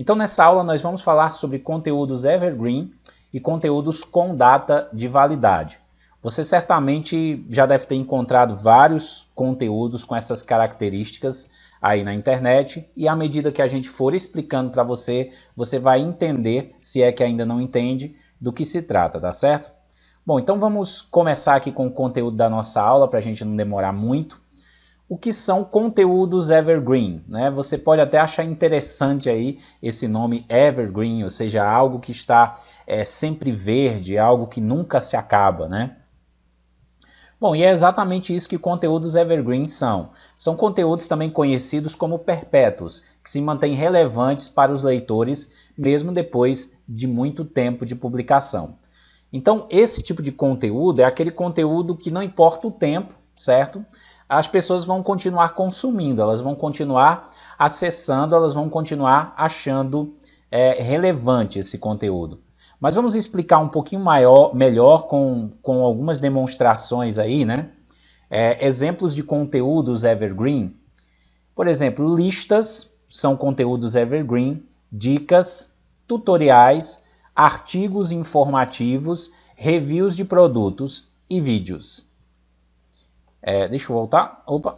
Então nessa aula nós vamos falar sobre conteúdos evergreen e conteúdos com data de validade. Você certamente já deve ter encontrado vários conteúdos com essas características aí na internet e à medida que a gente for explicando para você, você vai entender, se é que ainda não entende, do que se trata, tá certo? Bom, então vamos começar aqui com o conteúdo da nossa aula para a gente não demorar muito. O que são conteúdos evergreen, né? Você pode até achar interessante aí esse nome evergreen, ou seja, algo que está sempre verde, algo que nunca se acaba, né? Bom, e é exatamente isso que conteúdos evergreen são. São conteúdos também conhecidos como perpétuos, que se mantêm relevantes para os leitores, mesmo depois de muito tempo de publicação. Então, esse tipo de conteúdo é aquele conteúdo que não importa o tempo, certo? As pessoas vão continuar consumindo, elas vão continuar acessando, elas vão continuar achando relevante esse conteúdo. Mas vamos explicar um pouquinho melhor com algumas demonstrações aí, né? Exemplos de conteúdos evergreen. Por exemplo, listas são conteúdos evergreen, dicas, tutoriais, artigos informativos, reviews de produtos e vídeos. Deixa eu voltar. Opa.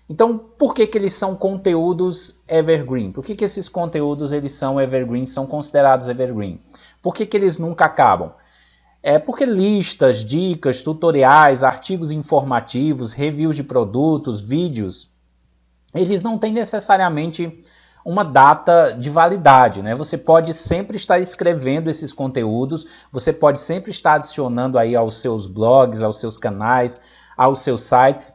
Então, por que eles são conteúdos evergreen? Por que esses conteúdos eles são evergreen, são considerados evergreen? Por que eles nunca acabam? Porque listas, dicas, tutoriais, artigos informativos, reviews de produtos, vídeos, eles não têm necessariamente uma data de validade, né? Você pode sempre estar escrevendo esses conteúdos, você pode sempre estar adicionando aí aos seus blogs, aos seus canais, aos seus sites,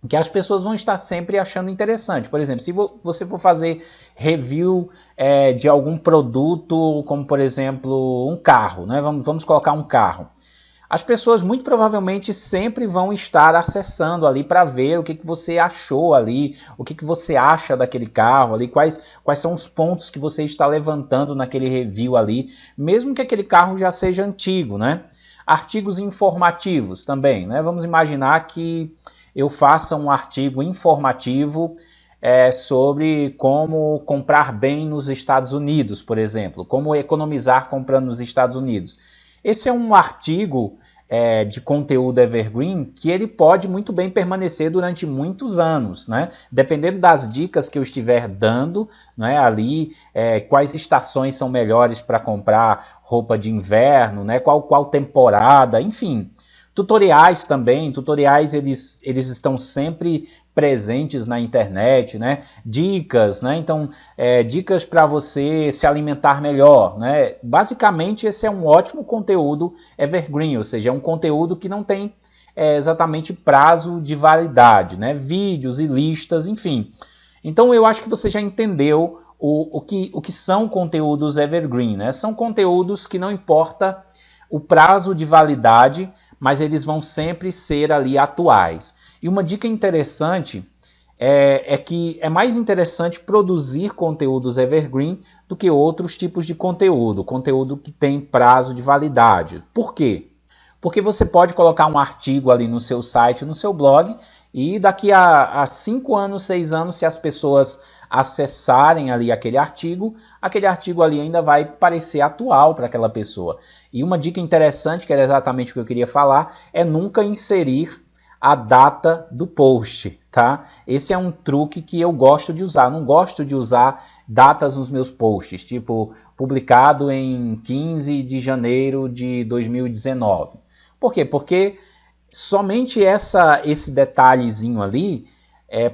que as pessoas vão estar sempre achando interessante. Por exemplo, se você for fazer review de algum produto, como por exemplo um carro, né? Vamos colocar um carro. As pessoas muito provavelmente sempre vão estar acessando ali para ver o que você achou ali, o que você acha daquele carro ali, quais são os pontos que você está levantando naquele review ali, mesmo que aquele carro já seja antigo, né? Artigos informativos também, né? Vamos imaginar que eu faça um artigo informativo sobre como comprar bem nos Estados Unidos, por exemplo, como economizar comprando nos Estados Unidos. Esse é um artigo de conteúdo evergreen que ele pode muito bem permanecer durante muitos anos, né? Dependendo das dicas que eu estiver dando, né, ali, quais estações são melhores para comprar roupa de inverno, né, qual temporada, enfim. Tutoriais também, eles estão sempre presentes na internet, né? Dicas, né? Então, dicas para você se alimentar melhor, né? Basicamente, esse é um ótimo conteúdo evergreen, ou seja, é um conteúdo que não tem exatamente prazo de validade, né? Vídeos e listas, enfim. Então, eu acho que você já entendeu o que são conteúdos evergreen, né? São conteúdos que não importa o prazo de validade, mas eles vão sempre ser ali atuais. E uma dica interessante é que é mais interessante produzir conteúdos evergreen do que outros tipos de conteúdo que tem prazo de validade. Por quê? Porque você pode colocar um artigo ali no seu site, no seu blog, e daqui a 5 anos, 6 anos, se as pessoas acessarem ali aquele artigo ali ainda vai parecer atual para aquela pessoa. E uma dica interessante, que era exatamente o que eu queria falar, é nunca inserir a data do post, tá? Esse é um truque que eu gosto de usar. Não gosto de usar datas nos meus posts, tipo publicado em 15 de janeiro de 2019. Por quê? Porque somente esse detalhezinho ali,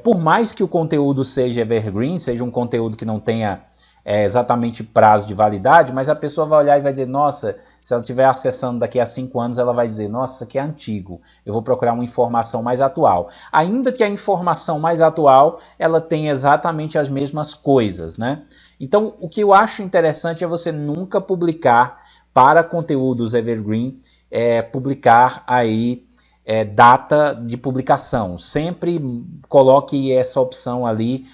por mais que o conteúdo seja evergreen, seja um conteúdo que não tenha exatamente prazo de validade, mas a pessoa vai olhar e vai dizer, nossa, se ela estiver acessando daqui a 5 anos, ela vai dizer, nossa, isso aqui é antigo, eu vou procurar uma informação mais atual. Ainda que a informação mais atual, ela tenha exatamente as mesmas coisas, né? Então, o que eu acho interessante é você nunca publicar para conteúdos evergreen, publicar aí data de publicação. Sempre coloque essa opção ali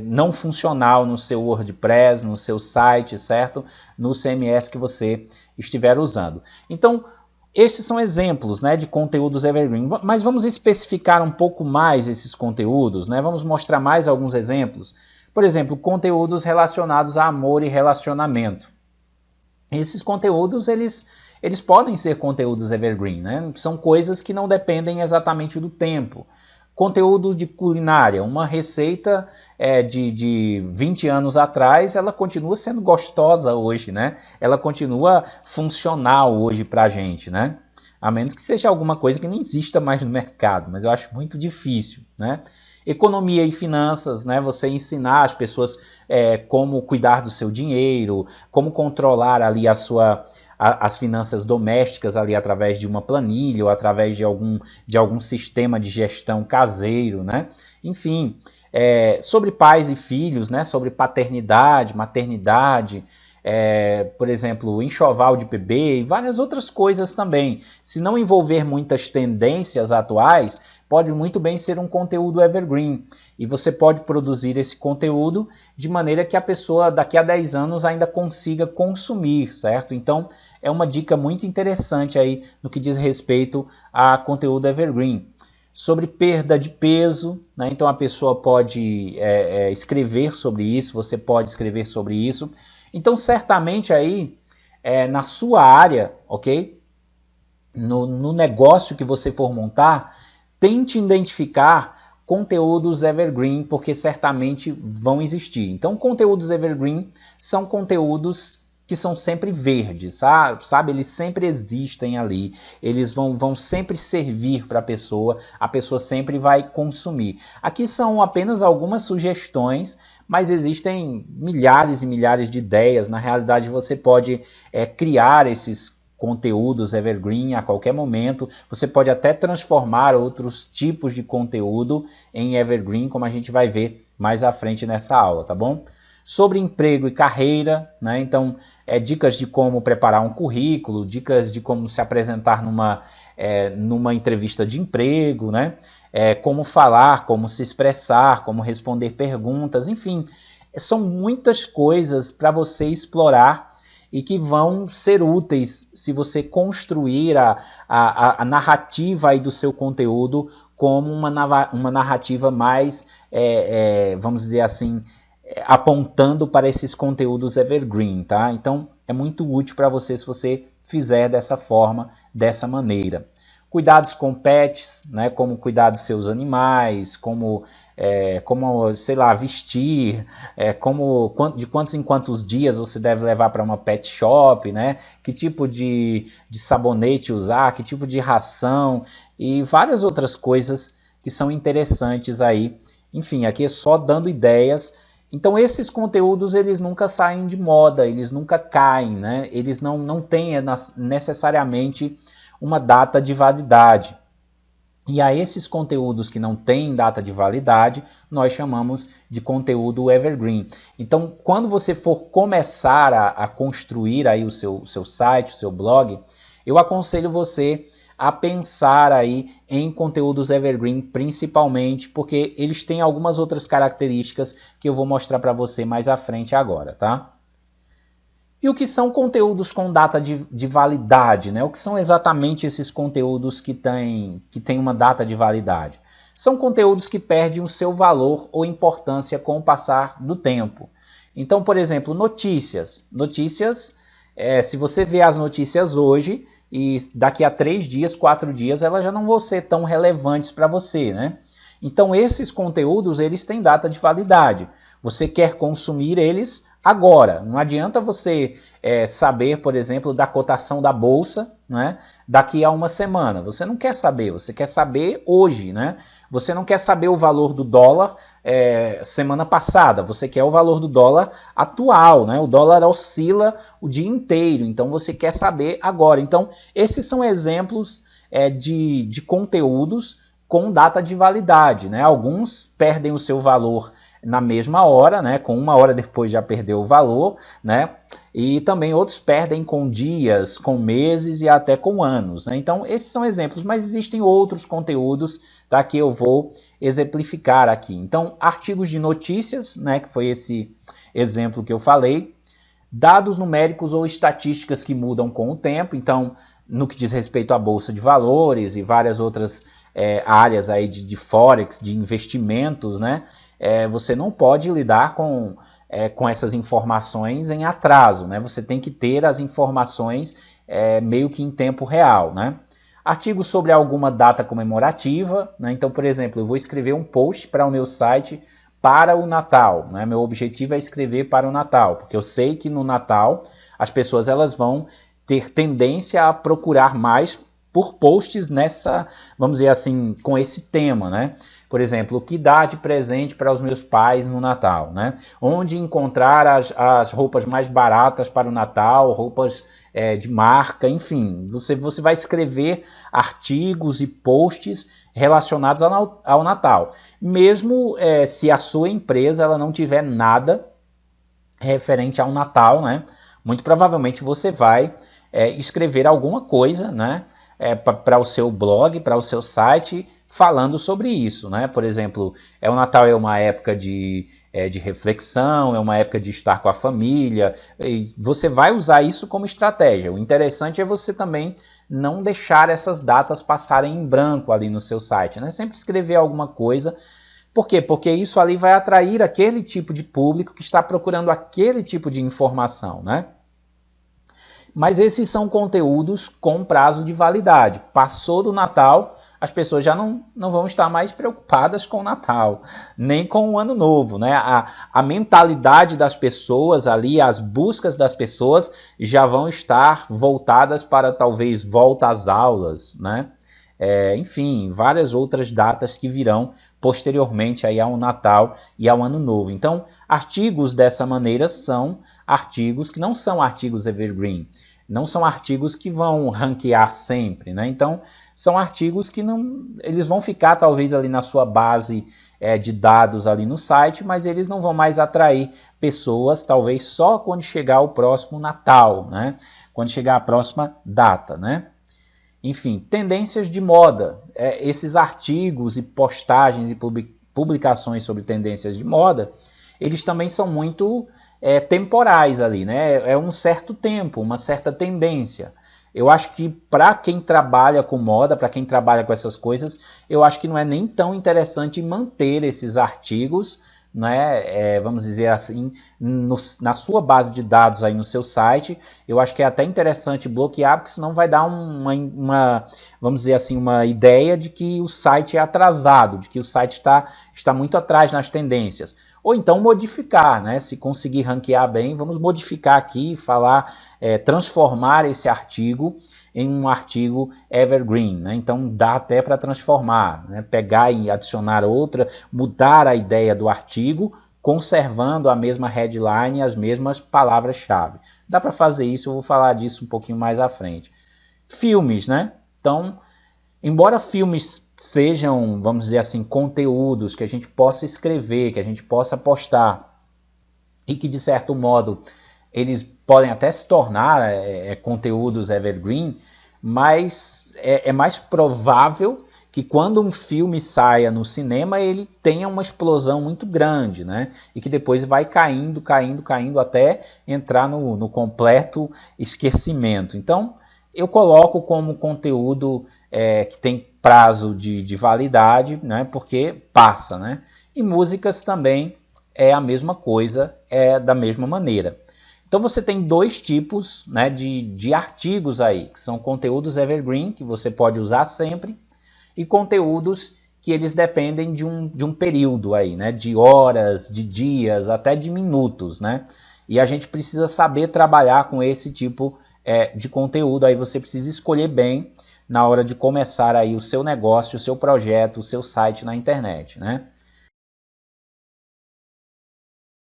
não funcional no seu WordPress, no seu site, certo? No CMS que você estiver usando. Então, esses são exemplos, né, de conteúdos evergreen, mas vamos especificar um pouco mais esses conteúdos, né? Vamos mostrar mais alguns exemplos. Por exemplo, conteúdos relacionados a amor e relacionamento. Esses conteúdos, eles podem ser conteúdos evergreen, né? São coisas que não dependem exatamente do tempo. Conteúdo de culinária, uma receita de 20 anos atrás, ela continua sendo gostosa hoje, né? Ela continua funcional hoje para a gente, né? A menos que seja alguma coisa que não exista mais no mercado, mas eu acho muito difícil, né? Economia e finanças, né? Você ensinar as pessoas como cuidar do seu dinheiro, como controlar ali as finanças domésticas ali através de uma planilha ou através de algum sistema de gestão caseiro, né? Enfim, sobre pais e filhos, né? Sobre paternidade, maternidade, por exemplo, enxoval de bebê e várias outras coisas também. Se não envolver muitas tendências atuais, pode muito bem ser um conteúdo evergreen. E você pode produzir esse conteúdo de maneira que a pessoa daqui a 10 anos ainda consiga consumir, certo? Então, é uma dica muito interessante aí no que diz respeito a conteúdo evergreen. Sobre perda de peso, né? Então a pessoa pode escrever sobre isso, você pode escrever sobre isso. Então, certamente aí, na sua área, ok? No negócio que você for montar, tente identificar conteúdos evergreen, porque certamente vão existir. Então, conteúdos evergreen são conteúdos que são sempre verdes, sabe? Eles sempre existem ali, eles vão sempre servir para a pessoa sempre vai consumir. Aqui são apenas algumas sugestões, mas existem milhares e milhares de ideias. Na realidade, você pode criar esses conteúdos evergreen a qualquer momento. Você pode até transformar outros tipos de conteúdo em evergreen, como a gente vai ver mais à frente nessa aula, tá bom? Sobre emprego e carreira, né? Então, dicas de como preparar um currículo, dicas de como se apresentar numa entrevista de emprego, né? Como falar, como se expressar, como responder perguntas, enfim, são muitas coisas para você explorar e que vão ser úteis se você construir a narrativa aí do seu conteúdo como uma narrativa mais, vamos dizer assim, apontando para esses conteúdos evergreen, tá? Então, é muito útil para você se você fizer dessa forma, dessa maneira. Cuidados com pets, né? Como cuidar dos seus animais, como sei lá, vestir, de quantos em quantos dias você deve levar para uma pet shop, né? Que tipo de sabonete usar, que tipo de ração e várias outras coisas que são interessantes aí. Enfim, aqui é só dando ideias. Então esses conteúdos eles nunca saem de moda, eles nunca caem, né? Eles não têm necessariamente uma data de validade. E a esses conteúdos que não têm data de validade, nós chamamos de conteúdo evergreen. Então, quando você for começar a construir aí o seu site, o seu blog, eu aconselho você a pensar aí em conteúdos evergreen, principalmente porque eles têm algumas outras características que eu vou mostrar para você mais à frente agora, tá? E o que são conteúdos com data de validade, né? O que são exatamente esses conteúdos que têm uma data de validade? São conteúdos que perdem o seu valor ou importância com o passar do tempo. Então, por exemplo, notícias. Notícias, se você vê as notícias hoje e daqui a 3 dias, 4 dias, elas já não vão ser tão relevantes para você, né? Então, esses conteúdos, eles têm data de validade. Você quer consumir eles agora. Não adianta você saber, por exemplo, da cotação da bolsa, né, daqui a uma semana. Você não quer saber, você quer saber hoje, né? Você não quer saber o valor do dólar semana passada, você quer o valor do dólar atual, né? O dólar oscila o dia inteiro, então você quer saber agora. Então, esses são exemplos de conteúdos com data de validade, né? Alguns perdem o seu valor na mesma hora, né? Com 1 hora depois já perdeu o valor, né? E também outros perdem com dias, com meses e até com anos, né? Então, esses são exemplos, mas existem outros conteúdos, tá? Que eu vou exemplificar aqui. Então, artigos de notícias, né? Que foi esse exemplo que eu falei. Dados numéricos ou estatísticas que mudam com o tempo. Então, no que diz respeito à bolsa de valores e várias outras áreas aí de forex, de investimentos, né? você não pode lidar com essas informações em atraso, né? Você tem que ter as informações meio que em tempo real, né? Artigos sobre alguma data comemorativa, né? Então, por exemplo, eu vou escrever um post para o meu site para o Natal, né? Meu objetivo é escrever para o Natal, porque eu sei que no Natal as pessoas elas vão ter tendência a procurar mais por posts nessa, vamos dizer assim, com esse tema, né? Por exemplo, o que dar de presente para os meus pais no Natal, né? Onde encontrar as roupas mais baratas para o Natal, roupas de marca, enfim. Você vai escrever artigos e posts relacionados ao Natal. Mesmo se a sua empresa ela não tiver nada referente ao Natal, né? Muito provavelmente você vai escrever alguma coisa, né? Para o seu blog, para o seu site, falando sobre isso, né? Por exemplo, o Natal é uma época de reflexão, é uma época de estar com a família, e você vai usar isso como estratégia. O interessante é você também não deixar essas datas passarem em branco ali no seu site, né? Sempre escrever alguma coisa. Por quê? Porque isso ali vai atrair aquele tipo de público que está procurando aquele tipo de informação, né? Mas esses são conteúdos com prazo de validade. Passou do Natal, as pessoas já não vão estar mais preocupadas com o Natal, nem com o Ano Novo, né? A mentalidade das pessoas ali, as buscas das pessoas já vão estar voltadas para talvez volta às aulas, né? Enfim, várias outras datas que virão posteriormente aí ao Natal e ao Ano Novo. Então, artigos dessa maneira são artigos que não são artigos evergreen, não são artigos que vão ranquear sempre, né? Então, são artigos que eles vão ficar talvez ali na sua base de dados ali no site, mas eles não vão mais atrair pessoas, talvez só quando chegar o próximo Natal, né? Quando chegar a próxima data, né? Enfim, tendências de moda. Esses artigos e postagens e publicações sobre tendências de moda, eles também são muito temporais ali, né? É um certo tempo, uma certa tendência. Eu acho que para quem trabalha com moda, para quem trabalha com essas coisas, eu acho que não é nem tão interessante manter esses artigos, né, vamos dizer assim, na sua base de dados aí no seu site. Eu acho que é até interessante bloquear, porque senão vai dar vamos dizer assim, uma ideia de que o site é atrasado, de que o site está muito atrás nas tendências. Ou então modificar, né? Se conseguir ranquear bem, vamos modificar aqui, transformar esse artigo em um artigo evergreen, né? Então dá até para transformar, né? Pegar e adicionar outra, mudar a ideia do artigo, conservando a mesma headline e as mesmas palavras-chave. Dá para fazer isso, eu vou falar disso um pouquinho mais à frente. Filmes, né? Então, embora filmes sejam, vamos dizer assim, conteúdos que a gente possa escrever, que a gente possa postar, e que de certo modo eles podem até se tornar conteúdos evergreen, mas é mais provável que quando um filme saia no cinema, ele tenha uma explosão muito grande, né? E que depois vai caindo até entrar no completo esquecimento. Então, eu coloco como conteúdo que tem prazo de validade, né? Porque passa, né? E músicas também é a mesma coisa, da mesma maneira. Então você tem dois tipos, né, de artigos aí, que são conteúdos evergreen, que você pode usar sempre, e conteúdos que eles dependem de um período aí, né, de horas, de dias, até de minutos, né? E a gente precisa saber trabalhar com esse tipo de conteúdo. Aí você precisa escolher bem na hora de começar aí o seu negócio, o seu projeto, o seu site na internet, né?